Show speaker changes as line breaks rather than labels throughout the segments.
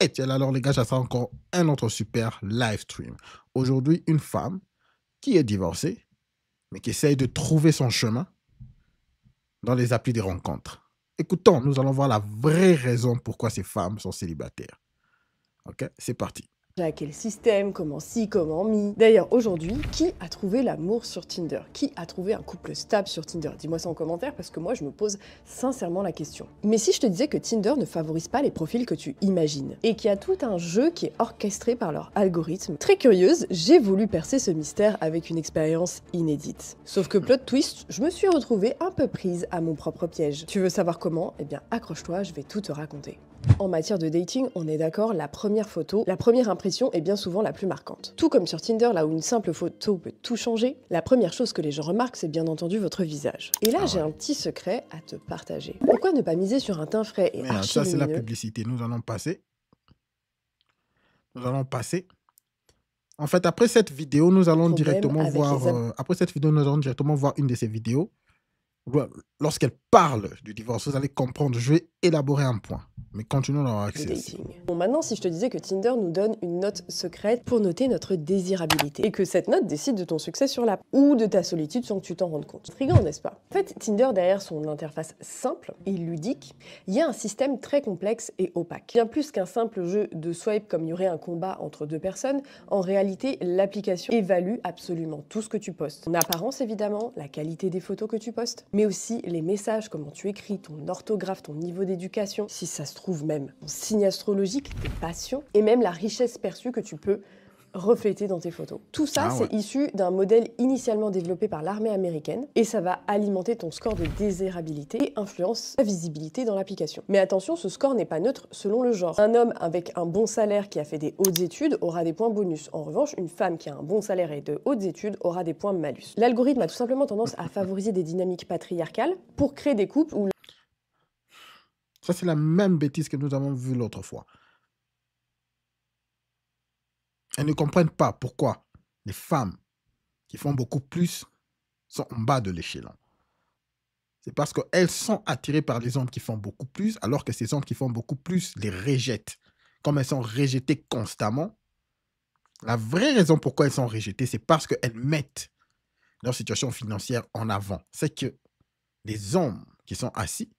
Et tiens, alors les gars, ça sera encore un autre super live stream. Aujourd'hui, une femme qui est divorcée, mais qui essaye de trouver son chemin dans les applis de rencontres. Écoutons, nous allons voir la vraie raison pourquoi ces femmes sont célibataires. Ok, c'est parti.
À quel système, comment si, comment mi. D'ailleurs, aujourd'hui, qui a trouvé l'amour sur Tinder? Qui a trouvé un couple stable sur Tinder? Dis-moi ça en commentaire parce que moi, je me pose sincèrement la question. Mais si je te disais que Tinder ne favorise pas les profils que tu imagines et qu'il y a tout un jeu qui est orchestré par leur algorithme, très curieuse, j'ai voulu percer ce mystère avec une expérience inédite. Sauf que plot twist, je me suis retrouvée un peu prise à mon propre piège. Tu veux savoir comment? Eh bien, accroche-toi, je vais tout te raconter. En matière de dating, on est d'accord, la première photo, la première impression est bien souvent la plus marquante. Tout comme sur Tinder, là où une simple photo peut tout changer, la première chose que les gens remarquent, c'est bien entendu votre visage. Et là, j'ai un petit secret à te partager. Pourquoi ne pas miser sur un teint frais et
Merde,
archi
ça, c'est la
lumineux?
publicité. Nous allons passer. Nous allons passer. En fait, après cette vidéo, nous allons
Problème
directement
avec
voir...
les
après cette vidéo, nous allons directement voir une de ces vidéos. Lorsqu'elle parle du divorce, vous allez comprendre. Je vais élaborer un point. Mais continuons dans
de
accès.
dating. Bon, maintenant, si je te disais que Tinder nous donne une note secrète pour noter notre désirabilité et que cette note décide de ton succès sur l'app ou de ta solitude sans que tu t'en rendes compte. Intriguant, n'est-ce pas? En fait, Tinder, derrière son interface simple et ludique, il y a un système très complexe et opaque. Bien plus qu'un simple jeu de swipe comme il y aurait un combat entre deux personnes, en réalité, l'application évalue absolument tout ce que tu postes. Ton apparence, évidemment, la qualité des photos que tu postes, mais aussi les messages, comment tu écris, ton orthographe, ton niveau d'éducation, si ça se trouve même ton signe astrologique, tes passions, et même la richesse perçue que tu peux refléter dans tes photos. Tout ça,
Ah ouais.
c'est issu d'un modèle initialement développé par l'armée américaine, et ça va alimenter ton score de désirabilité et influence ta visibilité dans l'application. Mais attention, ce score n'est pas neutre selon le genre. Un homme avec un bon salaire qui a fait des hautes études aura des points bonus. En revanche, une femme qui a un bon salaire et de hautes études aura des points malus. L'algorithme a tout simplement tendance à favoriser des dynamiques patriarcales pour créer des couples où
Ça, c'est la même bêtise que nous avons vue l'autre fois. Elles ne comprennent pas pourquoi les femmes qui font beaucoup plus sont en bas de l'échelon. C'est parce qu'elles sont attirées par les hommes qui font beaucoup plus, alors que ces hommes qui font beaucoup plus les rejettent. Comme elles sont rejetées constamment, la vraie raison pourquoi elles sont rejetées, c'est parce qu'elles mettent leur situation financière en avant. C'est que les hommes qui sont assis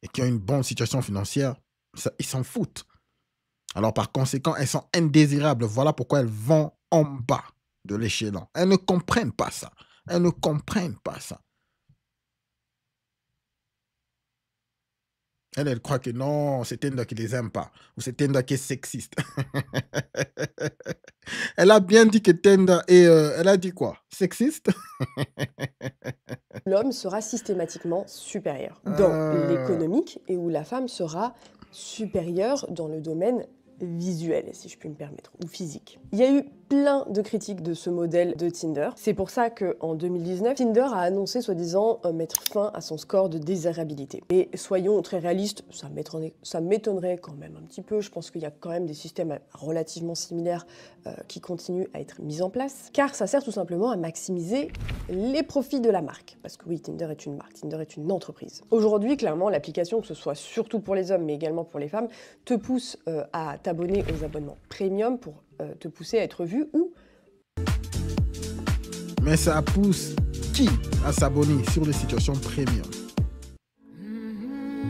et qui ont une bonne situation financière, ils s'en foutent. Alors par conséquent, elles sont indésirables. Voilà pourquoi elles vont en bas de l'échelon. Elles ne comprennent pas ça. Elles ne comprennent pas ça. Elles croient que non, c'est Tinder qui les aime pas. Ou c'est Tinder qui est sexiste. Elle a bien dit que Tinder est... elle a dit quoi? Sexiste?
l'homme sera systématiquement supérieur dans l'économique et où la femme sera supérieure dans le domaine visuel, si je puis me permettre, ou physique. Il y a eu plein de critiques de ce modèle de Tinder. C'est pour ça qu'en 2019, Tinder a annoncé soi-disant mettre fin à son score de désirabilité. Et soyons très réalistes, ça m'étonnerait quand même un petit peu. Je pense qu'il y a quand même des systèmes relativement similaires qui continuent à être mis en place, car ça sert tout simplement à maximiser les profits de la marque. Parce que oui, Tinder est une marque, Tinder est une entreprise. Aujourd'hui, clairement, l'application, que ce soit surtout pour les hommes, mais également pour les femmes, te pousse à t'abonner aux abonnements premium pour te pousser à être vu ou...
Mais ça pousse qui à s'abonner sur les situations premium?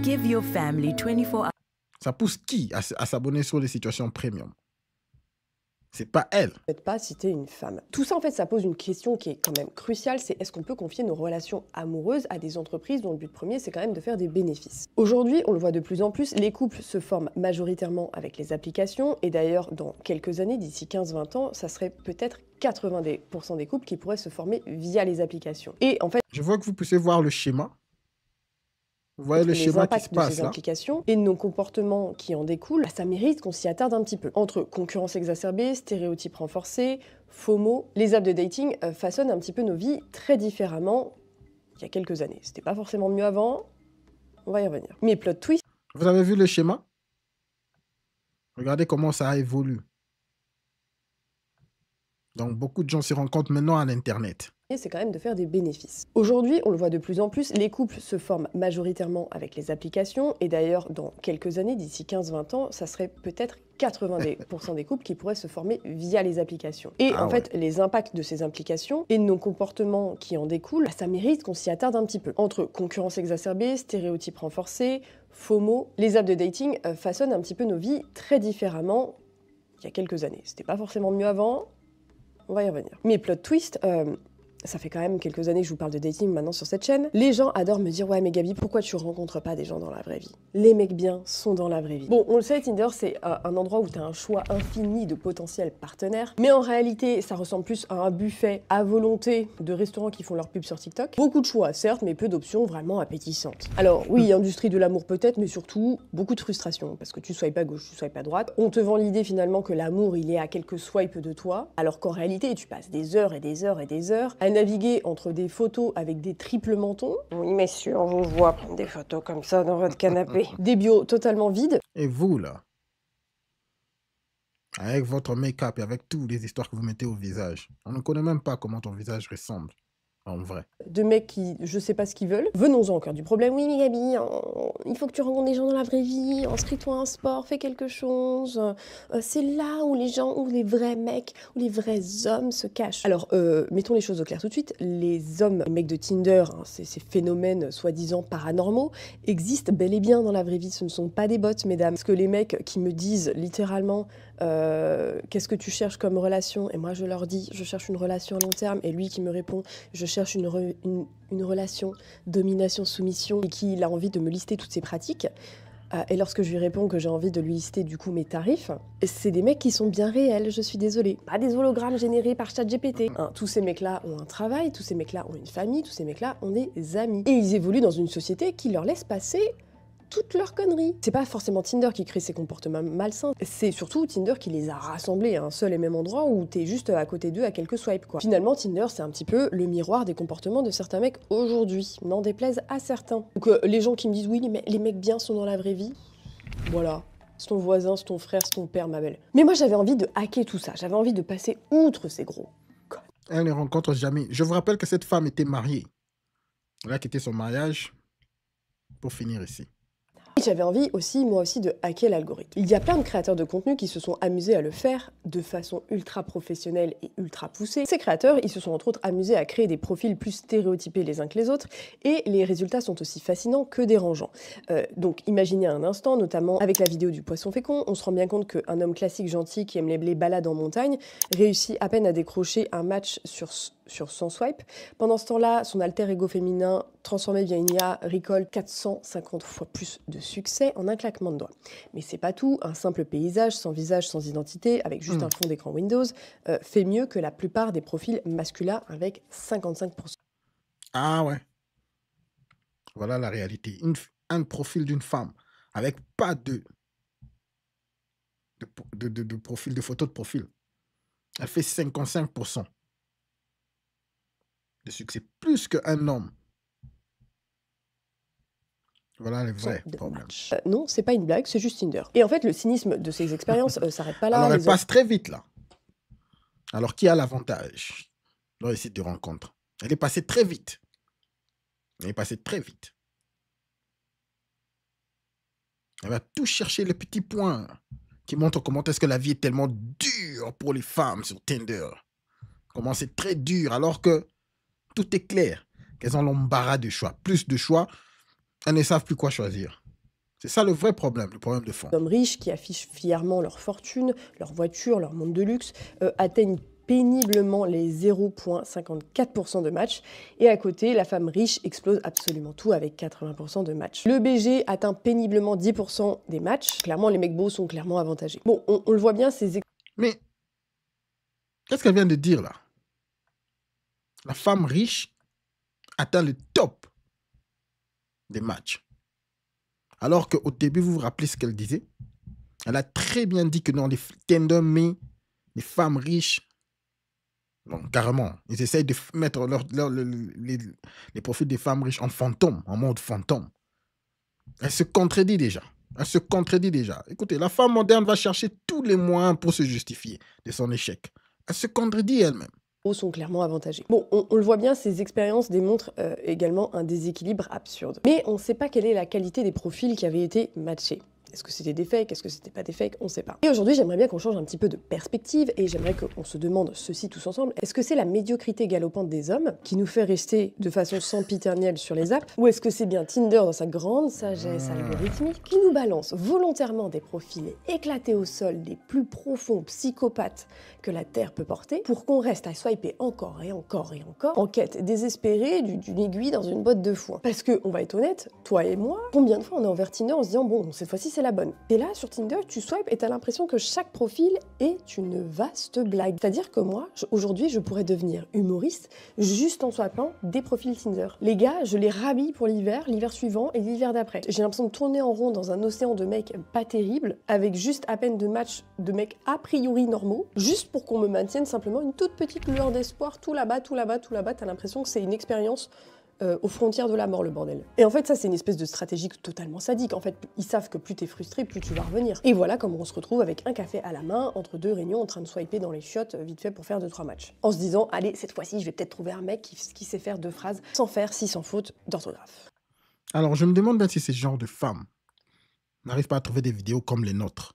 Give your family 24 hours.
Ça pousse qui à s'abonner sur les situations premium? C'est pas elle.
Peut-être pas si t'es une femme. Tout ça, en fait, ça pose une question qui est quand même cruciale, c'est est-ce qu'on peut confier nos relations amoureuses à des entreprises dont le but premier, c'est quand même de faire des bénéfices? Aujourd'hui, on le voit de plus en plus, les couples se forment majoritairement avec les applications, et d'ailleurs, dans quelques années, d'ici 15-20 ans, ça serait peut-être 80% des couples qui pourraient se former via les applications. Et en fait,
Je vois que vous puissiez voir le schéma. Vous voyez le
les
schéma qui se
impacts de
passe
ces
là?
applications et de nos comportements qui en découlent, ça mérite qu'on s'y attarde un petit peu. Entre concurrence exacerbée, stéréotypes renforcés, FOMO, les apps de dating façonnent un petit peu nos vies très différemment il y a quelques années. C'était pas forcément mieux avant, on va y revenir. Mais plot twist,
Vous avez vu le schéma? Regardez comment ça évolue. Donc, beaucoup de gens se rencontrent maintenant à l'Internet.
c'est quand même de faire des bénéfices. Aujourd'hui, on le voit de plus en plus, les couples se forment majoritairement avec les applications, et d'ailleurs, dans quelques années, d'ici 15-20 ans, ça serait peut-être 80% des couples qui pourraient se former via les applications. Et en fait, les impacts de ces implications et de nos comportements qui en découlent, ça mérite qu'on s'y attarde un petit peu. Entre concurrence exacerbée, stéréotypes renforcés, FOMO, les apps de dating façonnent un petit peu nos vies très différemment il y a quelques années. C'était pas forcément mieux avant, on va y revenir. Mais plot twist, ça fait quand même quelques années que je vous parle de dating maintenant sur cette chaîne. Les gens adorent me dire « Ouais, mais Gabi, pourquoi tu rencontres pas des gens dans la vraie vie ?» Les mecs bien sont dans la vraie vie. Bon, on le sait, Tinder, c'est un endroit où tu as un choix infini de potentiels partenaires. Mais en réalité, ça ressemble plus à un buffet à volonté de restaurants qui font leur pub sur TikTok. Beaucoup de choix, certes, mais peu d'options vraiment appétissantes. Alors oui, industrie de l'amour peut-être, mais surtout beaucoup de frustration. Parce que tu swipes à gauche, tu swipes à droite. On te vend l'idée finalement que l'amour, il est à quelques swipes de toi. Alors qu'en réalité, tu passes des heures et des heures et des heures à naviguer entre des photos avec des triples mentons. Oui, messieurs, on vous voit prendre des photos comme ça dans votre canapé. Des bios totalement vides.
Et vous, là, avec votre make-up et avec toutes les histoires que vous mettez au visage, on ne connaît même pas comment ton visage ressemble en vrai.
De mecs qui, je sais pas ce qu'ils veulent. Venons-en au cœur du problème. Oui, mais Gabi, il faut que tu rencontres des gens dans la vraie vie, inscris-toi à un sport, fais quelque chose. C'est là où les gens, où les vrais mecs, où les vrais hommes se cachent. Alors, mettons les choses au clair tout de suite. Les hommes, les mecs de Tinder, hein, ces phénomènes soi-disant paranormaux, existent bel et bien dans la vraie vie. Ce ne sont pas des bots, mesdames. Parce que les mecs qui me disent littéralement qu'est-ce que tu cherches comme relation? Et moi, je leur dis, je cherche une relation à long terme. Et lui qui me répond, je cherche une relation domination-soumission, et qu'il a envie de me lister toutes ses pratiques. Et lorsque je lui réponds que j'ai envie de lui lister du coup mes tarifs, c'est des mecs qui sont bien réels, je suis désolée. Pas des hologrammes générés par ChatGPT. Hein, tous ces mecs-là ont un travail, tous ces mecs-là ont une famille, tous ces mecs-là ont des amis. Et ils évoluent dans une société qui leur laisse passer toutes leurs conneries. C'est pas forcément Tinder qui crée ces comportements malsains, c'est surtout Tinder qui les a rassemblés à un seul et même endroit où t'es juste à côté d'eux à quelques swipes, quoi. Finalement, Tinder, c'est un petit peu le miroir des comportements de certains mecs aujourd'hui, n'en déplaise à certains. Donc les gens qui me disent « Oui, mais les mecs bien sont dans la vraie vie », voilà. C'est ton voisin, c'est ton frère, c'est ton père, ma belle. Mais moi, j'avais envie de hacker tout ça, j'avais envie de passer outre ces gros.
Elle ne rencontre jamais. Je vous rappelle que cette femme était mariée. Elle a quitté son mariage pour finir ici.
J'avais envie aussi, moi aussi, de hacker l'algorithme. Il y a plein de créateurs de contenu qui se sont amusés à le faire de façon ultra professionnelle et ultra poussée. Ces créateurs, ils se sont entre autres amusés à créer des profils plus stéréotypés les uns que les autres, et les résultats sont aussi fascinants que dérangeants. Donc imaginez un instant, notamment avec la vidéo du poisson fécond, on se rend bien compte qu'un homme classique gentil qui aime les balades en montagne réussit à peine à décrocher un match sur 100 swipes. Pendant ce temps-là, son alter ego féminin, transformé via une IA, récolte 450 fois plus de succès en un claquement de doigts. Mais c'est pas tout, un simple paysage, sans visage, sans identité, avec juste un fond d'écran Windows, fait mieux que la plupart des profils masculins avec 55%.
Ah ouais. Voilà la réalité. Un profil d'une femme avec pas de profil, de photo de profil. Elle fait 55% de succès, plus qu'un homme. Voilà les vrais problèmes.
Non, c'est pas une blague, c'est juste Tinder. Et en fait, le cynisme de ces expériences s'arrête pas là.
Alors, elle passe très vite, là. Alors, qui a l'avantage dans les sites de rencontres? Elle est passée très vite. Elle est passée très vite. Elle va tout chercher les petits points qui montrent comment est-ce que la vie est tellement dure pour les femmes sur Tinder. Comment c'est très dur, alors que tout est clair. Qu'elles ont l'embarras de choix. Plus de choix, elles ne savent plus quoi choisir. C'est ça le vrai problème, le problème de fond.
Les hommes riches qui affichent fièrement leur fortune, leur voiture, leur monde de luxe, atteignent péniblement les 0,54% de matchs. Et à côté, la femme riche explose absolument tout avec 80% de matchs. Le BG atteint péniblement 10% des matchs. Clairement, les mecs beaux sont clairement avantagés. Bon, on le voit bien, ces...
Mais, qu'est-ce qu'elle vient de dire là? La femme riche atteint le top des matchs. Alors qu'au début, vous vous rappelez ce qu'elle disait? Elle a très bien dit que dans les Tinder, mais les femmes riches, non, carrément, ils essayent de mettre les profils des femmes riches en fantôme, en mode fantôme. Elle se contredit déjà. Elle se contredit déjà. Écoutez, la femme moderne va chercher tous les moyens pour se justifier de son échec. Elle se contredit elle-même.
sont clairement avantagés. Bon, on le voit bien, ces expériences démontrent également un déséquilibre absurde. Mais on ne sait pas quelle est la qualité des profils qui avaient été matchés. Est-ce que c'était des fakes? Est-ce que c'était pas des fakes? On sait pas. Et aujourd'hui, j'aimerais bien qu'on change un petit peu de perspective et j'aimerais qu'on se demande ceci tous ensemble. Est-ce que c'est la médiocrité galopante des hommes qui nous fait rester de façon sempiternelle sur les apps? Ou est-ce que c'est bien Tinder dans sa grande sagesse algorithmique qui nous balance volontairement des profils éclatés au sol des plus profonds psychopathes que la Terre peut porter pour qu'on reste à swiper encore et encore et encore en quête désespérée d'une aiguille dans une botte de foin? Parce que, on va être honnête, toi et moi, combien de fois on est envers Tinder en se disant bon, cette fois-ci c'est la bonne. Et là, sur Tinder, tu swipes et t'as l'impression que chaque profil est une vaste blague. C'est-à-dire que moi, aujourd'hui, je pourrais devenir humoriste juste en swipant des profils Tinder. Les gars, je les rhabille pour l'hiver suivant et l'hiver d'après. J'ai l'impression de tourner en rond dans un océan de mecs pas terribles, avec juste à peine de matchs de mecs a priori normaux, juste pour qu'on me maintienne simplement une toute petite lueur d'espoir tout là-bas, tout là-bas, tout là-bas. T'as l'impression que c'est une expérience aux frontières de la mort, le bordel. Et en fait, ça, c'est une espèce de stratégie totalement sadique. En fait, ils savent que plus t'es frustré, plus tu vas revenir. Et voilà comment on se retrouve avec un café à la main, entre deux réunions, en train de swiper dans les chiottes, vite fait pour faire 2-3 matchs. En se disant, allez, cette fois-ci, je vais peut-être trouver un mec qui sait faire 2 phrases sans faire 600 fautes d'orthographe.
Alors, je me demande bien si ces genres de femmes n'arrivent pas à trouver des vidéos comme les nôtres,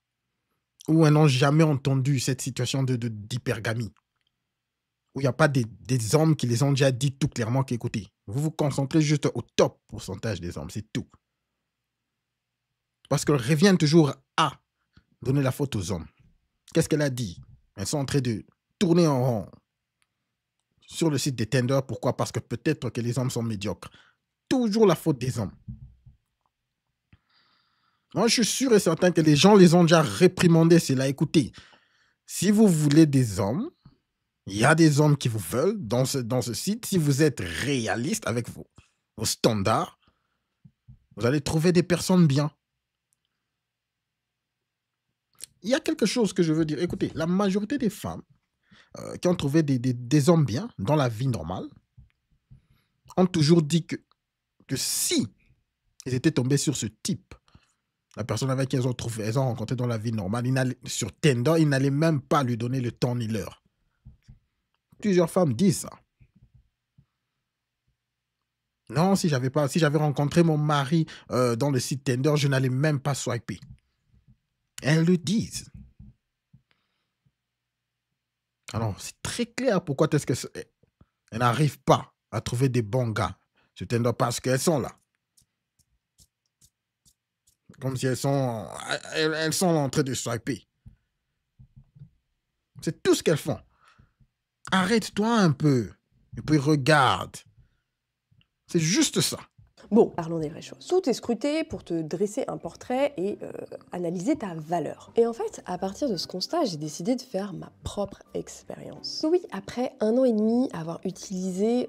où elles n'ont jamais entendu cette situation d'hypergamie, où il n'y a pas des hommes qui les ont déjà dit tout clairement qu'écoutez, vous vous concentrez juste au top pourcentage des hommes, c'est tout. Parce qu'elles reviennent toujours à donner la faute aux hommes. Qu'est-ce qu'elle a dit? Elles sont en train de tourner en rond sur le site de Tinder. Pourquoi? Parce que peut-être que les hommes sont médiocres. Toujours la faute des hommes. Moi, je suis sûr et certain que les gens les ont déjà réprimandés. C'est là, écoutez, si vous voulez des hommes, il y a des hommes qui vous veulent dans ce site. Si vous êtes réaliste avec vos standards, vous allez trouver des personnes bien. Il y a quelque chose que je veux dire. Écoutez, la majorité des femmes qui ont trouvé des hommes bien dans la vie normale ont toujours dit que si ils étaient tombés sur ce type, la personne avec qui elles ont rencontré dans la vie normale, sur Tinder, ils n'allaient même pas lui donner le temps ni l'heure. Plusieurs femmes disent ça. Non, si j'avais rencontré mon mari dans le site Tinder, je n'allais même pas swiper. Elles le disent. Alors, c'est très clair pourquoi est-ce qu'elles n'arrivent pas à trouver des bons gars sur Tinder, parce qu'elles sont là. Comme si elles sont en train de swiper. C'est tout ce qu'elles font. Arrête-toi un peu. Et puis regarde. C'est juste ça.
Bon, parlons des vraies choses. Tout est scruté pour te dresser un portrait et analyser ta valeur. Et en fait, à partir de ce constat, j'ai décidé de faire ma propre expérience. Oui, après 1 an et demi avoir utilisé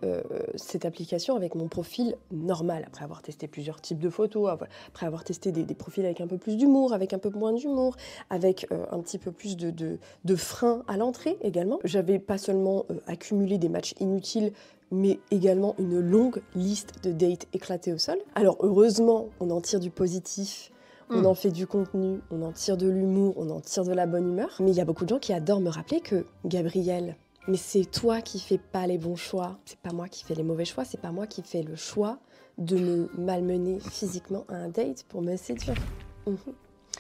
cette application avec mon profil normal, après avoir testé plusieurs types de photos, après avoir testé des profils avec un peu plus d'humour, avec un peu moins d'humour, avec un petit peu plus de frein à l'entrée également. J'avais pas seulement accumulé des matchs inutiles, mais également une longue liste de dates éclatées au sol. Alors heureusement, on en tire du positif, on en fait du contenu, on en tire de l'humour, on en tire de la bonne humeur. Mais il y a beaucoup de gens qui adorent me rappeler que, Gabrielle, mais c'est toi qui fais pas les bons choix, c'est pas moi qui fais les mauvais choix, c'est pas moi qui fais le choix de me malmener physiquement à un date pour me séduire.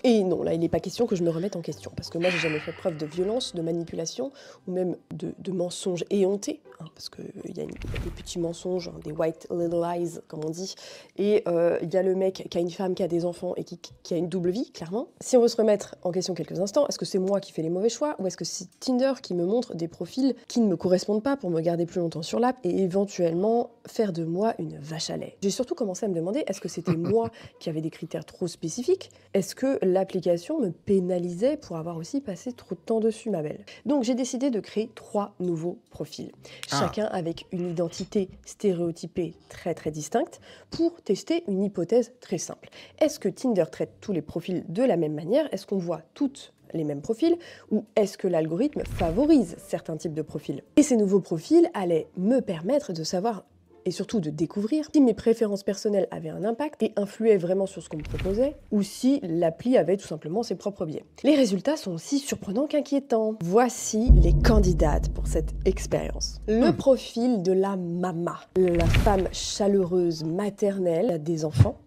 Et non, là, il n'est pas question que je me remette en question, parce que moi, j'ai jamais fait preuve de violence, de manipulation, ou même de mensonges éhontés, hein, parce qu'il y a des petits mensonges, hein, des white little lies, comme on dit, et il y a le mec qui a une femme, qui a des enfants, et qui a une double vie, clairement. Si on veut se remettre en question quelques instants, est-ce que c'est moi qui fais les mauvais choix, ou est-ce que c'est Tinder qui me montre des profils qui ne me correspondent pas pour me garder plus longtemps sur l'app, et éventuellement faire de moi une vache à lait? J'ai surtout commencé à me demander, est-ce que c'était moi qui avais des critères trop spécifiques? Est-ce que l'application me pénalisait pour avoir aussi passé trop de temps dessus, ma belle? Donc j'ai décidé de créer 3 nouveaux profils, chacun avec une identité stéréotypée très très distincte, pour tester une hypothèse très simple. Est-ce que Tinder traite tous les profils de la même manière? Est-ce qu'on voit toutes les mêmes profils, ou est-ce que l'algorithme favorise certains types de profils? Et ces nouveaux profils allaient me permettre de savoir et surtout de découvrir si mes préférences personnelles avaient un impact et influaient vraiment sur ce qu'on me proposait, ou si l'appli avait tout simplement ses propres biais. Les résultats sont aussi surprenants qu'inquiétants. Voici les candidates pour cette expérience. Le profil de la mama, la femme chaleureuse maternelle des enfants,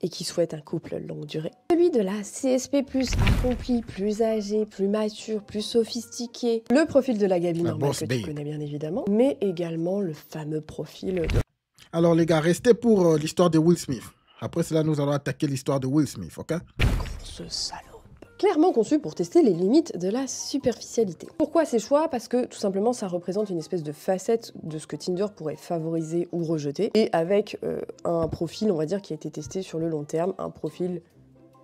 et qui souhaite un couple longue durée. Celui de la CSP+, accompli, plus âgé, plus mature, plus sophistiqué. Le profil de la Gabi normale que tu connais bien évidemment, mais également le fameux profil de...
Alors les gars, restez pour l'histoire de Will Smith. Après cela, nous allons attaquer l'histoire de Will Smith, ok?
Grosse salope. Clairement conçu pour tester les limites de la superficialité. Pourquoi ces choix? Parce que tout simplement ça représente une espèce de facette de ce que Tinder pourrait favoriser ou rejeter, et avec un profil, on va dire, qui a été testé sur le long terme, un profil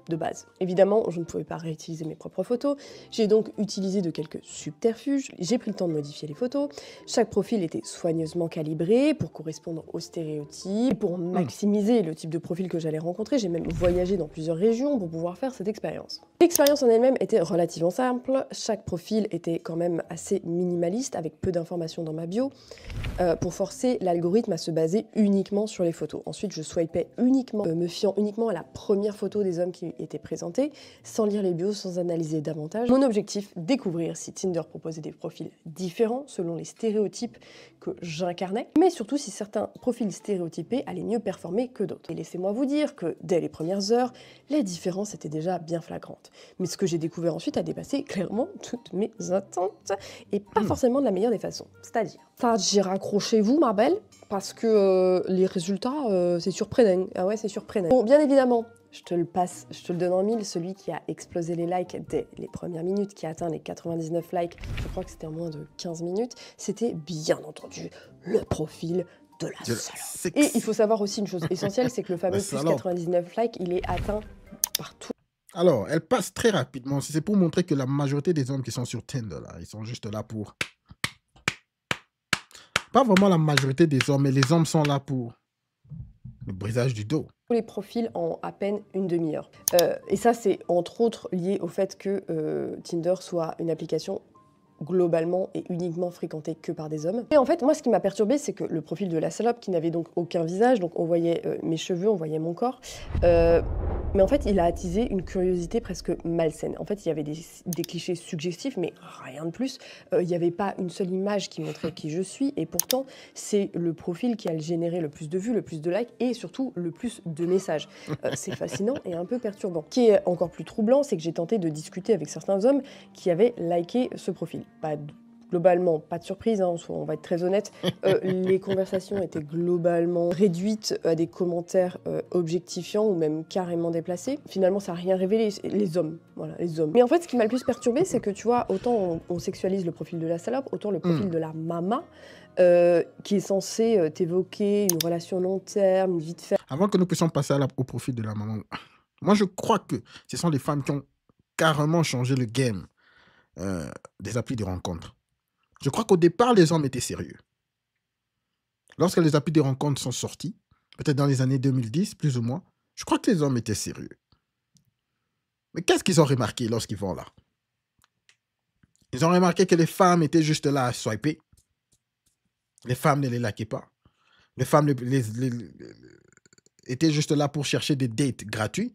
de base. Évidemment, je ne pouvais pas réutiliser mes propres photos, j'ai donc utilisé de quelques subterfuges, j'ai pris le temps de modifier les photos, chaque profil était soigneusement calibré pour correspondre aux stéréotypes, et pour maximiser le type de profil que j'allais rencontrer, j'ai même voyagé dans plusieurs régions pour pouvoir faire cette expérience. L'expérience en elle-même était relativement simple, chaque profil était quand même assez minimaliste, avec peu d'informations dans ma bio, pour forcer l'algorithme à se baser uniquement sur les photos. Ensuite, je swipais uniquement, me fiant uniquement à la première photo des hommes qui étaient présentés, sans lire les bios, sans analyser davantage. Mon objectif, découvrir si Tinder proposait des profils différents selon les stéréotypes que j'incarnais, mais surtout si certains profils stéréotypés allaient mieux performer que d'autres. Et laissez-moi vous dire que dès les premières heures, les différences étaient déjà bien flagrantes. Mais ce que j'ai découvert ensuite a dépassé clairement toutes mes attentes, et pas forcément de la meilleure des façons. C'est-à-dire raccrochez-vous, ma belle, parce que les résultats, c'est surprenant. Ah ouais, c'est surprenant. Bon, bien évidemment, je te le passe, je te le donne en mille, celui qui a explosé les likes dès les premières minutes, qui a atteint les 99 likes, je crois que c'était en moins de 15 minutes, c'était bien entendu le profil de la salope. Et il faut savoir aussi une chose essentielle, c'est que le fameux plus 99 likes, il est atteint partout.
Alors, elle passe très rapidement. C'est pour montrer que la majorité des hommes qui sont sur Tinder, là, ils sont juste là pour... Pas vraiment la majorité des hommes, mais les hommes sont là pour le brisage du dos.
Tous les profils en à peine une demi-heure. Et ça, c'est entre autres lié au fait que Tinder soit une application globalement et uniquement fréquentée que par des hommes. Et en fait, moi, ce qui m'a perturbée, c'est que le profil de la salope, qui n'avait donc aucun visage, donc on voyait mes cheveux, on voyait mon corps, mais en fait, il a attisé une curiosité presque malsaine. En fait, il y avait des clichés suggestifs, mais rien de plus. Il n'y avait pas une seule image qui montrait qui je suis, et pourtant, c'est le profil qui a généré le plus de vues, le plus de likes, et surtout le plus de messages. C'est fascinant et un peu perturbant. Ce qui est encore plus troublant, c'est que j'ai tenté de discuter avec certains hommes qui avaient liké ce profil. Globalement, pas de surprise, hein, on va être très honnête, les conversations étaient globalement réduites à des commentaires objectifiants ou même carrément déplacés. Finalement, ça n'a rien révélé, les hommes, voilà, les hommes. Mais en fait, ce qui m'a le plus perturbé, c'est que tu vois, autant on sexualise le profil de la salope, autant le profil de la mama, qui est censé t'évoquer une relation long terme, une vie de fer.
Avant que nous puissions passer au profil de la maman, moi je crois que ce sont les femmes qui ont carrément changé le game des applis de rencontres. Je crois qu'au départ, les hommes étaient sérieux. Lorsque les applis de rencontres sont sortis, peut-être dans les années 2010, plus ou moins, je crois que les hommes étaient sérieux. Mais qu'est-ce qu'ils ont remarqué lorsqu'ils vont là? Ils ont remarqué que les femmes étaient juste là à swiper. Les femmes ne les likaient pas. Les femmes étaient juste là pour chercher des dates gratuits.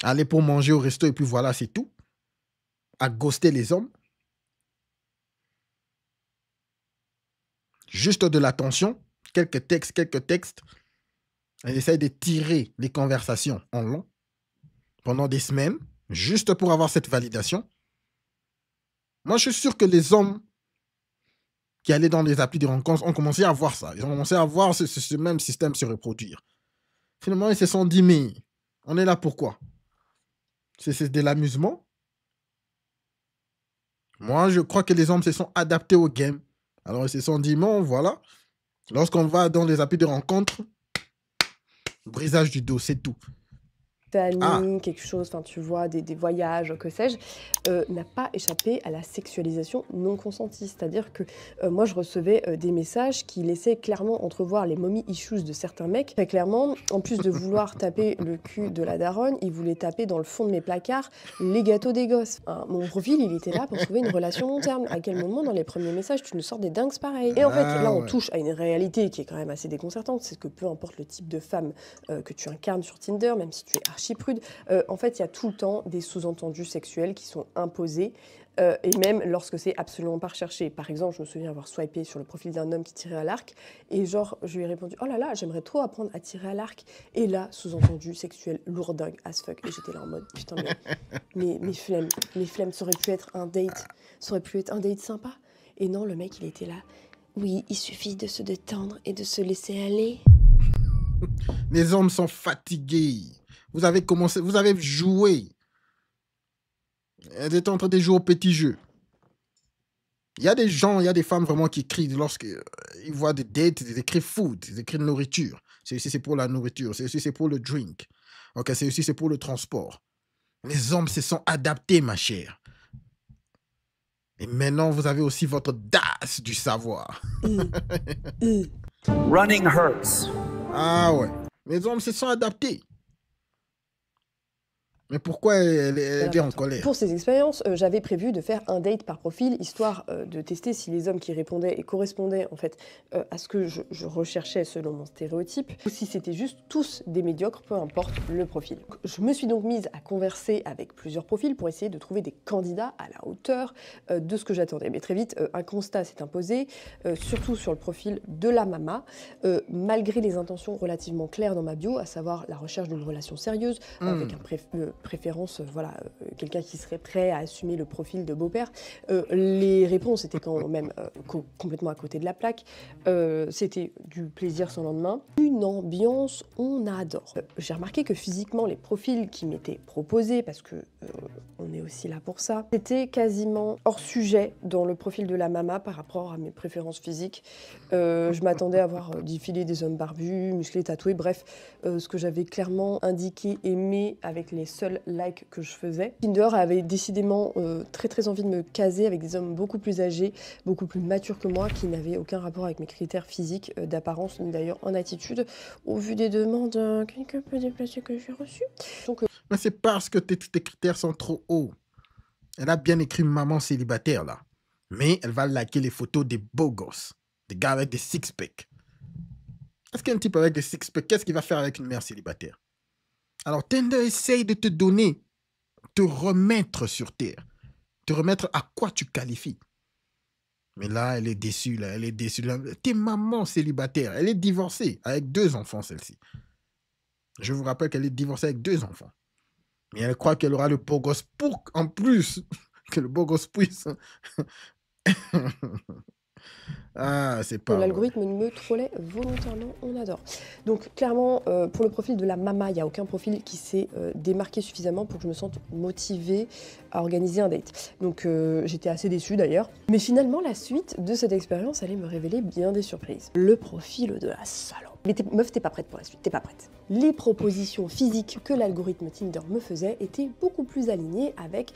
Aller pour manger au resto et puis voilà, c'est tout. À ghoster les hommes. Juste de l'attention, quelques textes. Elle essaie de tirer les conversations en long pendant des semaines, juste pour avoir cette validation. Moi, je suis sûr que les hommes qui allaient dans les applis de rencontres ont commencé à voir ça. Ils ont commencé à voir ce même système se reproduire. Finalement, ils se sont dit, mais on est là pourquoi? C'est de l'amusement. Moi, je crois que les hommes se sont adaptés au game. Alors, ils se sont dit, bon, voilà. Lorsqu'on va dans les applis de rencontres, brisage du dos, c'est tout.
famille, quelque chose, enfin tu vois, des voyages, que sais-je, n'a pas échappé à la sexualisation non consentie. C'est-à-dire que moi je recevais des messages qui laissaient clairement entrevoir les mommy issues de certains mecs. Très clairement, en plus de vouloir taper le cul de la daronne, ils voulaient taper dans le fond de mes placards les gâteaux des gosses. Hein, mon profil, il était là pour trouver une relation long terme. À quel moment dans les premiers messages tu nous sors des dingues pareils? Et en fait, là on touche à une réalité qui est quand même assez déconcertante, c'est que peu importe le type de femme que tu incarnes sur Tinder, même si tu es archi prude, en fait il y a tout le temps des sous-entendus sexuels qui sont imposés. Et même lorsque c'est absolument pas recherché. Par exemple, je me souviens avoir swipé sur le profil d'un homme qui tirait à l'arc, et genre, je lui ai répondu « Oh là là, j'aimerais trop apprendre à tirer à l'arc ». Et là, sous-entendu, sexuel, lourdingue, as fuck. Et j'étais là en mode « Putain, mais mes flemmes, ça aurait pu être un date. Ça aurait pu être un date sympa ». Et non, le mec, il était là « Oui, il suffit de se détendre et de se laisser aller ».
Les hommes sont fatigués. Vous avez commencé, vous avez joué. Vous êtes en train de jouer au petit jeu. Il y a des gens, il y a des femmes vraiment qui crient lorsqu'ils voient des dates, ils écrivent food, ils écrivent nourriture. C'est aussi c'est pour la nourriture, c'est aussi c'est pour le drink. Ok, c'est aussi c'est pour le transport. Les hommes se sont adaptés, ma chère. Et maintenant, vous avez aussi votre DAS du savoir.
Running hurts.
Ah ouais. Les hommes se sont adaptés. Mais pourquoi elle est en colère?
Pour ces expériences, j'avais prévu de faire un date par profil, histoire de tester si les hommes qui répondaient et correspondaient en fait à ce que je recherchais selon mon stéréotype, ou si c'était juste tous des médiocres, peu importe le profil. Je me suis donc mise à converser avec plusieurs profils pour essayer de trouver des candidats à la hauteur de ce que j'attendais. Mais très vite, un constat s'est imposé, surtout sur le profil de la mama, malgré les intentions relativement claires dans ma bio, à savoir la recherche d'une relation sérieuse, avec un préférence, voilà, quelqu'un qui serait prêt à assumer le profil de beau-père. Les réponses étaient quand même complètement à côté de la plaque. C'était du plaisir sans lendemain. Une ambiance, on adore. J'ai remarqué que physiquement, les profils qui m'étaient proposés, parce que on est aussi là pour ça, c'était quasiment hors sujet dans le profil de la mama par rapport à mes préférences physiques. Je m'attendais à voir défiler des hommes barbus, musclés, tatoués, bref, ce que j'avais clairement indiqué, aimé avec les seuls likes que je faisais. Tinder avait décidément très envie de me caser avec des hommes beaucoup plus âgés, beaucoup plus matures que moi, qui n'avaient aucun rapport avec mes critères physiques, d'apparence, ni d'ailleurs en attitude, au vu des demandes quelque peu déplacées que j'ai reçues. Donc,
mais c'est parce que tes critères sont trop hauts. Elle a bien écrit maman célibataire là. Mais elle va liker les photos des beaux gosses. Des gars avec des six-packs. Est-ce qu'un type avec des six-packs, qu'est-ce qu'il va faire avec une mère célibataire? Alors, Tinder essaye de te donner, te remettre sur terre, te remettre à quoi tu qualifies. Mais là, elle est déçue, là, elle est déçue. Là. T'es maman célibataire, elle est divorcée avec 2 enfants, celle-ci. Je vous rappelle qu'elle est divorcée avec 2 enfants. Mais elle croit qu'elle aura le beau gosse pour, en plus, que le beau gosse puisse. Ah, c'est pas vrai.
l'algorithme me trollait volontairement, on adore. Donc clairement, pour le profil de la mama, il n'y a aucun profil qui s'est démarqué suffisamment pour que je me sente motivée à organiser un date. Donc j'étais assez déçue d'ailleurs. Mais finalement, la suite de cette expérience allait me révéler bien des surprises. Le profil de la salope. Mais meuf, t'es pas prête pour la suite, t'es pas prête. Les propositions physiques que l'algorithme Tinder me faisait étaient beaucoup plus alignées avec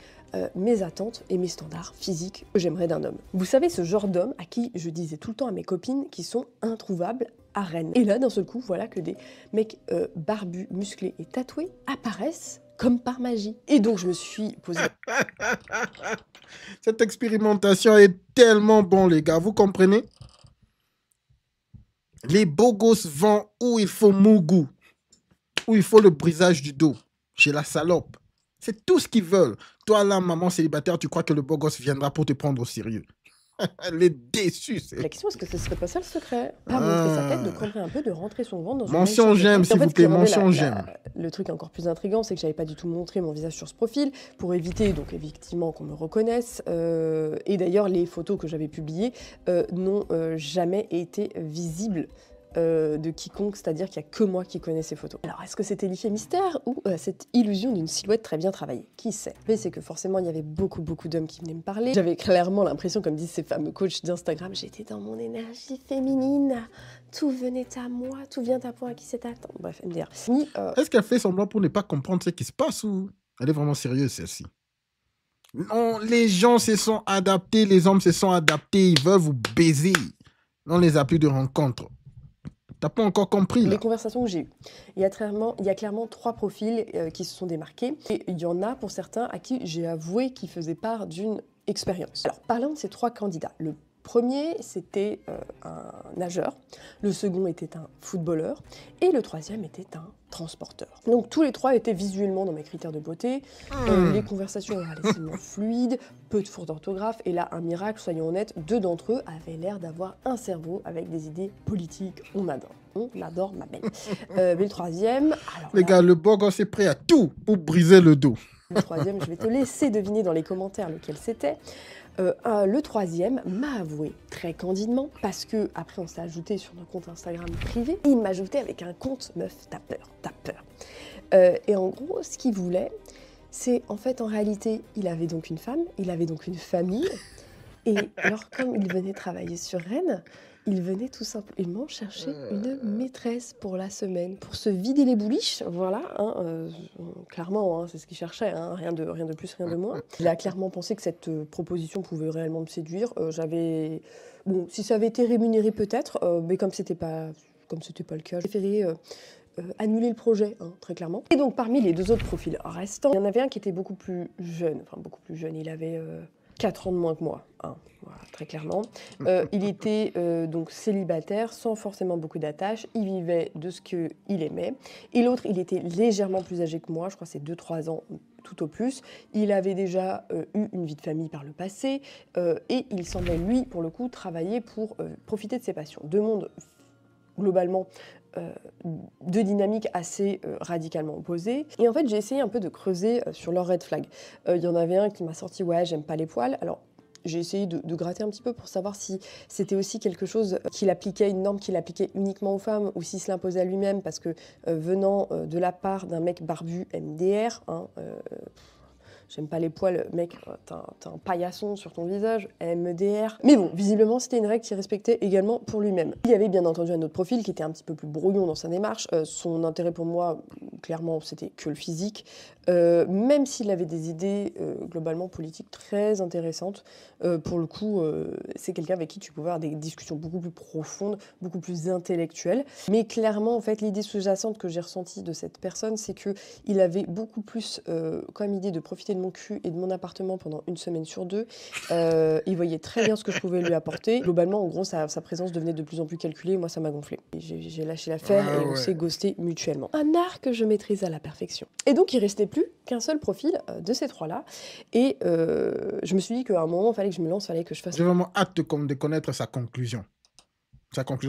mes attentes et mes standards physiques que j'aimerais d'un homme. Vous savez, ce genre d'homme à qui je disais tout le temps à mes copines qui sont introuvables à Rennes. Et là, d'un seul coup, voilà que des mecs barbus, musclés et tatoués apparaissent comme par magie. Et donc, je me suis posé...
Cette expérimentation est tellement bon, les gars. Vous comprenez? Les beaux gosses vont où il faut Mougou, où il faut le brisage du dos, chez la salope. C'est tout ce qu'ils veulent. Toi, là, maman célibataire, tu crois que le beau gosse viendra pour te prendre au sérieux? Elle est déçue.
La question, est-ce que ce serait pas ça le secret? Pas montrer sa tête, de creuser un peu, de rentrer son ventre dans une
mention j'aime, s'il vous plaît, mention j'aime.
Le truc encore plus intriguant, c'est que j'avais pas du tout montré mon visage sur ce profil pour éviter, donc effectivement, qu'on me reconnaisse. Et d'ailleurs, les photos que j'avais publiées n'ont jamais été visibles de quiconque, c'est-à-dire qu'il n'y a que moi qui connais ces photos. Alors, est-ce que c'était l'effet mystère ou cette illusion d'une silhouette très bien travaillée? Qui sait? Mais c'est que forcément, il y avait beaucoup d'hommes qui venaient me parler. J'avais clairement l'impression, comme disent ces fameux coachs d'Instagram, j'étais dans mon énergie féminine, tout venait à moi, tout vient à point à qui c'est attendre. Bref, MDR.
Est-ce qu'elle fait semblant pour ne pas comprendre ce qui se passe ou elle est vraiment sérieuse, celle-ci? Non, les gens se sont adaptés, les hommes se sont adaptés, ils veulent vous baiser. On les a plus de rencontres. T'as pas encore compris, là?
Les conversations que j'ai eues, il y a clairement 3 profils qui se sont démarqués. Et il y en a pour certains à qui j'ai avoué qu'ils faisaient part d'une expérience. Alors, parlons de ces 3 candidats. Le premier, c'était un nageur. Le second était un footballeur. Et le troisième était un transporteur. Donc tous les 3 étaient visuellement dans mes critères de beauté. Les conversations étaient relativement fluides, peu de fautes d'orthographe. Et là, un miracle, soyons honnêtes, 2 d'entre eux avaient l'air d'avoir un cerveau avec des idées politiques. On adore ma belle. Mais le troisième... Alors
les gars, le beau gosse est prêt à tout pour briser le dos.
Le troisième, je vais te laisser deviner dans les commentaires lequel c'était. Le troisième m'a avoué très candidement, parce que après on s'est ajouté sur nos comptes Instagram privés, il m'a ajouté avec un compte meuf, t'as peur. Et en gros, ce qu'il voulait, c'est en fait en réalité, il avait donc une femme, il avait donc une famille, et alors comme il venait travailler sur Rennes, il venait tout simplement chercher une maîtresse pour la semaine, pour se vider les bouliches, voilà, clairement, c'est ce qu'il cherchait, rien de plus, rien de moins. Il a clairement pensé que cette proposition pouvait réellement me séduire. Bon, si ça avait été rémunéré peut-être, mais comme c'était pas le cas, j'ai préféré annuler le projet, très clairement. Et donc parmi les 2 autres profils restants, il y en avait un qui était beaucoup plus jeune, il avait 4 ans de moins que moi, voilà, très clairement. Il était donc célibataire, sans forcément beaucoup d'attaches. Il vivait de ce qu'il aimait. Et l'autre, il était légèrement plus âgé que moi, je crois que c'est 2-3 ans tout au plus. Il avait déjà eu une vie de famille par le passé. Et il semblait, lui, pour le coup, travailler pour profiter de ses passions. 2 mondes, globalement, 2 dynamiques assez radicalement opposées. Et en fait, j'ai essayé un peu de creuser sur leurs red flags. Il y en avait un qui m'a sorti « ouais, j'aime pas les poils ». Alors, j'ai essayé de gratter un petit peu pour savoir si c'était aussi quelque chose qu'il appliquait, une norme qu'il appliquait uniquement aux femmes, ou s'il se l'imposait à lui-même, parce que venant de la part d'un mec barbu MDR, j'aime pas les poils, mec, t'as un paillasson sur ton visage, MDR. Mais bon, visiblement, c'était une règle qu'il respectait également pour lui-même. Il y avait bien entendu un autre profil qui était un petit peu plus brouillon dans sa démarche. Son intérêt pour moi, clairement, c'était que le physique. Même s'il avait des idées globalement politiques très intéressantes, pour le coup, c'est quelqu'un avec qui tu pouvais avoir des discussions beaucoup plus profondes, beaucoup plus intellectuelles. Mais clairement, en fait, l'idée sous-jacente que j'ai ressentie de cette personne, c'est qu'il avait beaucoup plus comme idée de profiter de mon cul et de mon appartement pendant 1 semaine sur 2. Il voyait très bien ce que je pouvais lui apporter. Globalement, en gros, sa présence devenait de plus en plus calculée. Moi, ça m'a gonflé. J'ai lâché l'affaire et on s'est ghosté mutuellement. Un art que je maîtrise à la perfection. Et donc, il restait plus qu'un seul profil de ces 3-là. Et je me suis dit qu'à un moment, il fallait que je me lance, il fallait que je fasse...
J'ai vraiment hâte de connaître sa conclusion.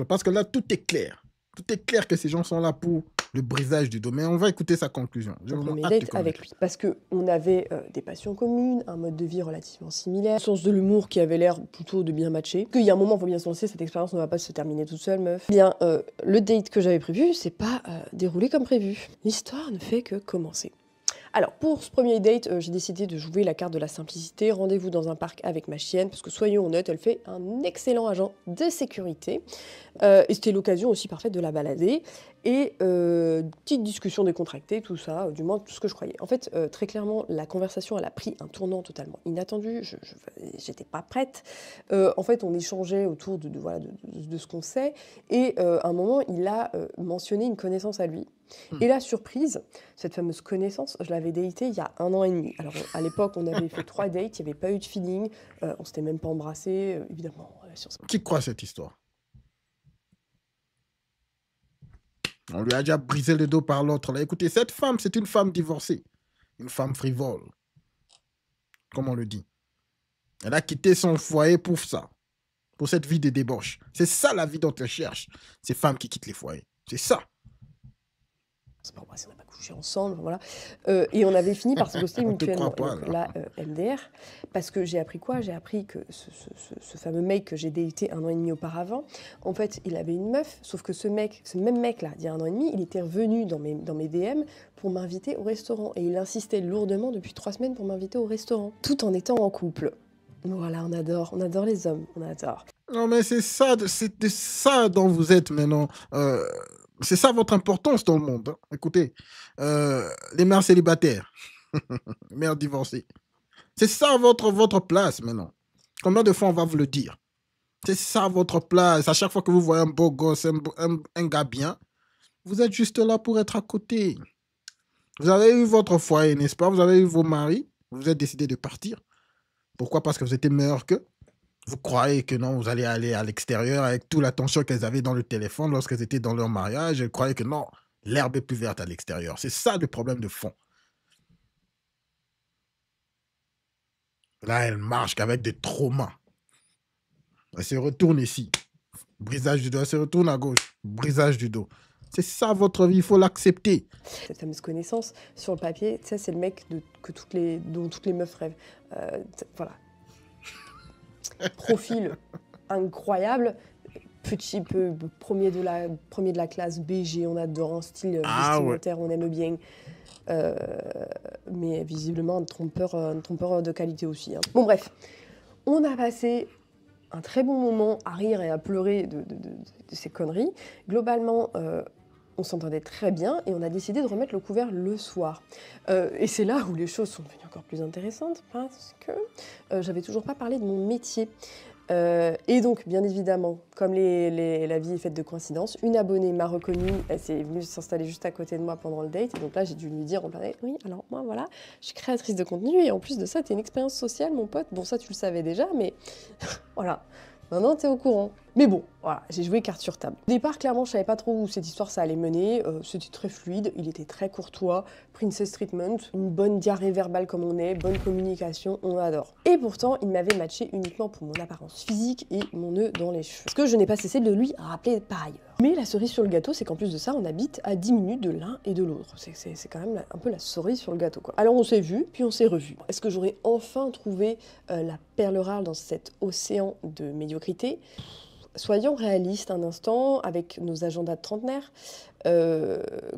Parce que là, tout est clair. Tout est clair que ces gens sont là pour le brisage du dos. Mais on va écouter sa conclusion. J'ai
Donc,
vraiment
mes
hâte de
dates
connaître.
avec lui. Parce qu'on avait des passions communes, un mode de vie relativement similaire, un sens de l'humour qui avait l'air plutôt de bien matcher. Qu'il y a un moment, il faut bien se lancer, cette expérience ne va pas se terminer toute seule, meuf. Bien, le date que j'avais prévu, c'est pas déroulé comme prévu. L'histoire ne fait que commencer. Alors, pour ce premier date, j'ai décidé de jouer la carte de la simplicité. Rendez-vous dans un parc avec ma chienne, parce que soyons honnêtes, elle fait un excellent agent de sécurité. Et c'était l'occasion aussi parfaite de la balader. Et petite discussion décontractée, tout ça, du moins tout ce que je croyais. En fait, très clairement, la conversation, elle a pris un tournant totalement inattendu. J'étais pas prête. En fait, on échangeait autour de ce qu'on sait. Et à un moment, il a mentionné une connaissance à lui. Et la surprise, cette fameuse connaissance, je l'avais datée il y a 1 an et demi. Alors, à l'époque, on avait fait 3 dates, il n'y avait pas eu de feeling, on s'était même pas embrassés, évidemment.
Qui croit cette histoire? On lui a déjà brisé le dos par l'autre. Écoutez, cette femme, c'est une femme divorcée. Une femme frivole. Comme on le dit. Elle a quitté son foyer pour ça. Pour cette vie de débauche. C'est ça la vie dont elle cherche. Ces femmes qui quittent les foyers. C'est ça.
C'est pas vrai, on n'a pas couché ensemble, voilà. Et on avait fini par se ghoster
On te
mutuellement.
croit pas,
Donc
non.
là, MDR, parce que j'ai appris quoi? J'ai appris que ce fameux mec que j'ai daté 1 an et demi auparavant, en fait, il avait une meuf, sauf que ce même mec-là, d'il y a 1 an et demi, il était revenu dans mes DM pour m'inviter au restaurant. Et il insistait lourdement depuis 3 semaines pour m'inviter au restaurant, tout en étant en couple. Voilà, on adore les hommes, on adore.
Non, mais c'est de ça dont vous êtes maintenant. C'est ça votre importance dans le monde, hein. Écoutez, les mères célibataires, les mères divorcées. C'est ça votre place maintenant. Combien de fois on va vous le dire? C'est ça votre place. À chaque fois que vous voyez un beau gosse, un gars bien, vous êtes juste là pour être à côté. Vous avez eu votre foyer, n'est-ce pas? Vous avez eu vos maris. Vous êtes décidé de partir. Pourquoi? Parce que vous étiez meilleur qu'eux. Vous croyez que non, vous allez aller à l'extérieur avec toute l'attention qu'elles avaient dans le téléphone lorsqu'elles étaient dans leur mariage. Elles croyaient que non, l'herbe est plus verte à l'extérieur. C'est ça le problème de fond. Là, elle marche qu'avec des traumas. Elle se retourne ici. Brisage du dos. Elle se retourne à gauche. Brisage du dos. C'est ça votre vie, il faut l'accepter.
Cette fameuse connaissance, sur le papier, tu sais, c'est le mec dont toutes les meufs rêvent. Voilà. Profil incroyable, petit peu premier de la classe, BG, on adore, un style vestimentaire, on aime bien. Mais visiblement un trompeur de qualité aussi, hein. Bon bref, on a passé un très bon moment à rire et à pleurer de ces conneries. Globalement, on s'entendait très bien et on a décidé de remettre le couvert le soir. Et c'est là où les choses sont devenues encore plus intéressantes parce que j'avais toujours pas parlé de mon métier. Et donc, bien évidemment, comme la vie est faite de coïncidences, une abonnée m'a reconnue, elle s'est venue s'installer juste à côté de moi pendant le date, et donc là, j'ai dû lui dire en plein date, oui, alors moi, voilà, je suis créatrice de contenu, et en plus de ça, t'es une expérience sociale, mon pote. Bon, ça, tu le savais déjà, mais voilà, maintenant, t'es au courant. Mais bon, voilà, j'ai joué carte sur table. Au départ, clairement, je savais pas trop où cette histoire ça allait mener. C'était très fluide, il était très courtois, princess treatment, une bonne diarrhée verbale comme on est, bonne communication, on adore. Et pourtant, il m'avait matché uniquement pour mon apparence physique et mon nœud dans les cheveux. Ce que je n'ai pas cessé de lui rappeler par ailleurs. Mais la cerise sur le gâteau, c'est qu'en plus de ça, on habite à 10 minutes de l'un et de l'autre. C'est quand même un peu la cerise sur le gâteau, quoi. Alors on s'est vu, puis on s'est revu. Est-ce que j'aurais enfin trouvé la perle rare dans cet océan de médiocrité? Soyons réalistes un instant, avec nos agendas de trentenaire,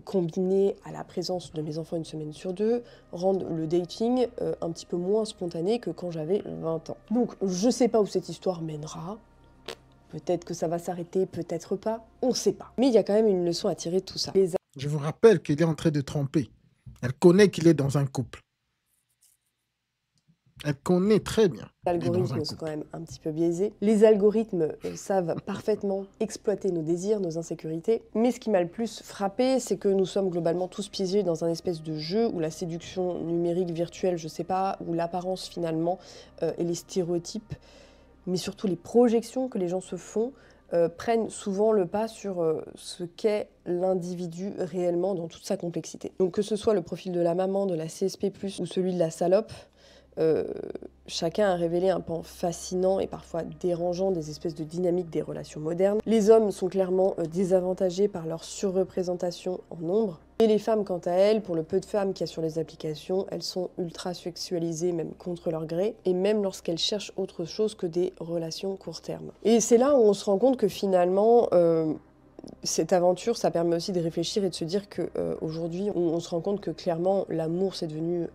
combinés à la présence de mes enfants 1 semaine sur 2, rendent le dating un petit peu moins spontané que quand j'avais 20 ans. Donc je sais pas où cette histoire mènera, peut-être que ça va s'arrêter, peut-être pas, on sait pas. Mais il y a quand même une leçon à tirer de tout ça.
Je vous rappelle qu'il est en train de tromper. Elle connaît qu'il est dans un couple. Elle connaît très bien.
Les algorithmes sont quand même un petit peu biaisés. Les algorithmes savent parfaitement exploiter nos désirs, nos insécurités. Mais ce qui m'a le plus frappé, c'est que nous sommes globalement tous piégés dans un espèce de jeu où la séduction numérique, virtuelle, je sais pas, où l'apparence finalement et les stéréotypes, mais surtout les projections que les gens se font, prennent souvent le pas sur ce qu'est l'individu réellement dans toute sa complexité. Donc que ce soit le profil de la maman, de la CSP+, ou celui de la salope, chacun a révélé un pan fascinant et parfois dérangeant des espèces de dynamiques des relations modernes. Les hommes sont clairement désavantagés par leur surreprésentation en nombre. Et les femmes, quant à elles, pour le peu de femmes qu'il y a sur les applications, elles sont ultra sexualisées, même contre leur gré, et même lorsqu'elles cherchent autre chose que des relations court terme. Et c'est là où on se rend compte que finalement, cette aventure, ça permet aussi de réfléchir et de se dire qu'aujourd'hui, on se rend compte que clairement, l'amour, c'est devenu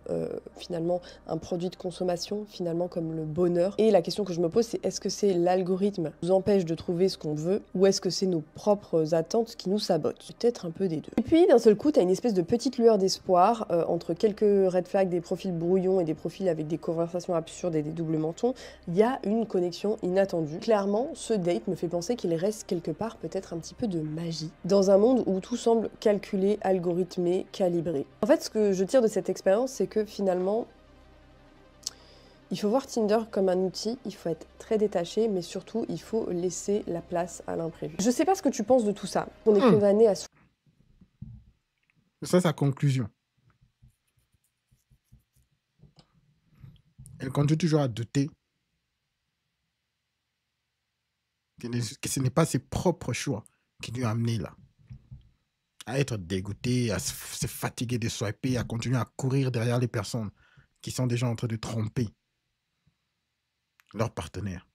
finalement un produit de consommation, finalement comme le bonheur. Et la question que je me pose, c'est est-ce que c'est l'algorithme qui nous empêche de trouver ce qu'on veut, ou est-ce que c'est nos propres attentes qui nous sabotent? Peut-être un peu des deux. Et puis, d'un seul coup, tu as une espèce de petite lueur d'espoir entre quelques red flags, des profils brouillons et des profils avec des conversations absurdes et des doubles mentons. Il y a une connexion inattendue. Clairement, ce date me fait penser qu'il reste quelque part peut-être un petit peu de magie, dans un monde où tout semble calculé, algorithmé, calibré. En fait, ce que je tire de cette expérience, c'est que finalement, il faut voir Tinder comme un outil, il faut être très détaché, mais surtout, il faut laisser la place à l'imprévu. Je sais pas ce que tu penses de tout ça. On est condamné à...
C'est ça sa conclusion. Elle continue toujours à douter que ce n'est pas ses propres choix qui lui ont amené là. à être dégoûté, à se fatiguer de swiper, à continuer à courir derrière les personnes qui sont déjà en train de tromper leur partenaire.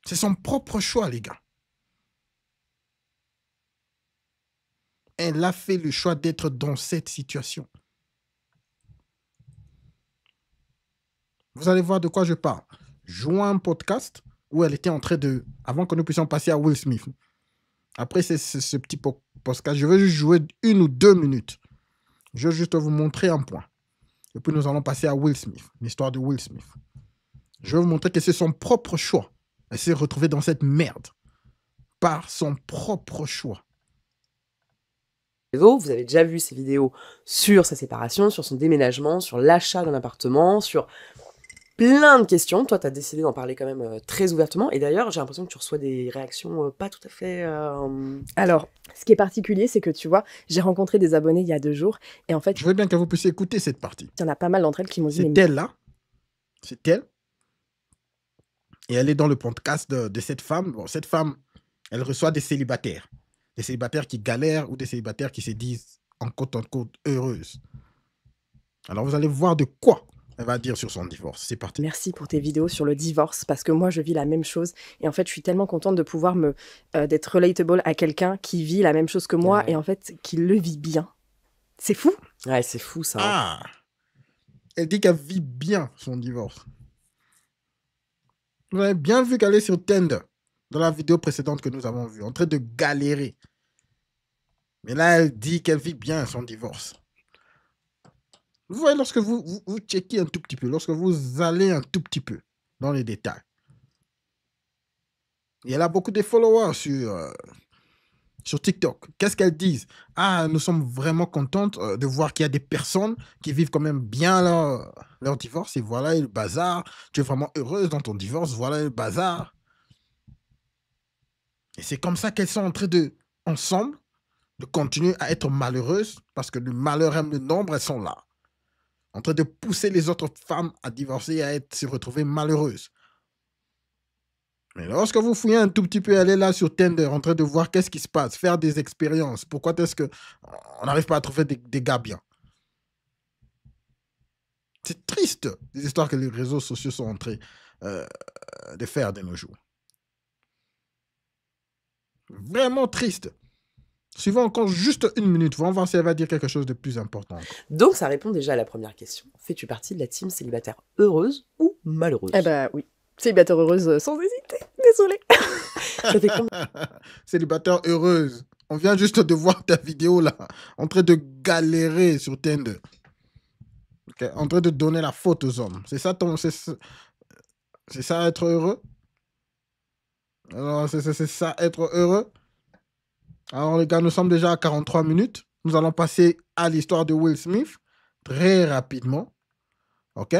C'est son propre choix, les gars. Elle a fait le choix d'être dans cette situation. Vous allez voir de quoi je parle. Je vois un podcast où elle était en train de... Avant que nous puissions passer à Will Smith. Après ce petit podcast, je vais juste jouer 1 ou 2 minutes. Je vais juste vous montrer un point. Et puis nous allons passer à Will Smith, l'histoire de Will Smith. Je vais vous montrer que c'est son propre choix. Elle s'est retrouvée dans cette merde. Par son propre choix.
Vous avez déjà vu ces vidéos sur sa séparation, sur son déménagement, sur l'achat d'un appartement, sur plein de questions. Toi, tu as décidé d'en parler quand même très ouvertement. Et d'ailleurs, j'ai l'impression que tu reçois des réactions pas tout à fait...
Alors, ce qui est particulier, c'est que tu vois, j'ai rencontré des abonnés il y a 2 jours. Et en fait,
Je veux bien que vous puissiez écouter cette partie.
il y en a pas mal d'entre elles qui m'ont dit...
C'est
mais
elle là. C'est elle. Et elle est dans le podcast de cette femme. Bon, cette femme, elle reçoit des célibataires. Des célibataires qui galèrent ou des célibataires qui se disent en compte heureuses. Alors vous allez voir de quoi elle va dire sur son divorce. C'est parti.
merci pour tes vidéos sur le divorce, parce que moi, je vis la même chose. Et en fait, je suis tellement contente de pouvoir d'être relatable à quelqu'un qui vit la même chose que moi
Ouais.
et en fait, qui le vit bien. C'est fou.
Ouais, c'est fou ça. hein.
Ah, elle dit qu'elle vit bien son divorce. Vous avez bien vu qu'elle est sur Tinder dans la vidéo précédente que nous avons vue, en train de galérer. Mais là, elle dit qu'elle vit bien son divorce. Vous voyez, lorsque vous checkez un tout petit peu, lorsque vous allez un tout petit peu dans les détails, et elle a beaucoup de followers sur TikTok. Qu'est-ce qu'elles disent? Ah, nous sommes vraiment contentes de voir qu'il y a des personnes qui vivent quand même bien leur divorce. Et voilà le bazar. Tu es vraiment heureuse dans ton divorce. Voilà le bazar. Et c'est comme ça qu'elles sont en train de, ensemble, de continuer à être malheureuses parce que le malheur aime le nombre, elles sont là. En train de pousser les autres femmes à divorcer et à se retrouver malheureuses. Mais lorsque vous fouillez un tout petit peu, elle est là sur Tinder en train de voir qu'est-ce qui se passe, faire des expériences. Pourquoi est-ce qu'on n'arrive pas à trouver des gars bien? C'est triste, les histoires que les réseaux sociaux sont en train de faire de nos jours. Vraiment triste. Suivons encore juste 1 minute. On va voir si elle va dire quelque chose de plus important.
Donc, ça répond déjà à la première question. Fais-tu partie de la team célibataire heureuse ou malheureuse?
Eh ben oui. Célibataire heureuse sans hésiter. Désolée.
Ça fait combien
Célibataire heureuse. On vient juste de voir ta vidéo là, en train de galérer sur Tinder. Ok, en train de donner la faute aux hommes. C'est ça c'est ça être heureux? Alors, c'est ça être heureux? Alors les gars, nous sommes déjà à 43 minutes. Nous allons passer à l'histoire de Will Smith très rapidement. Ok?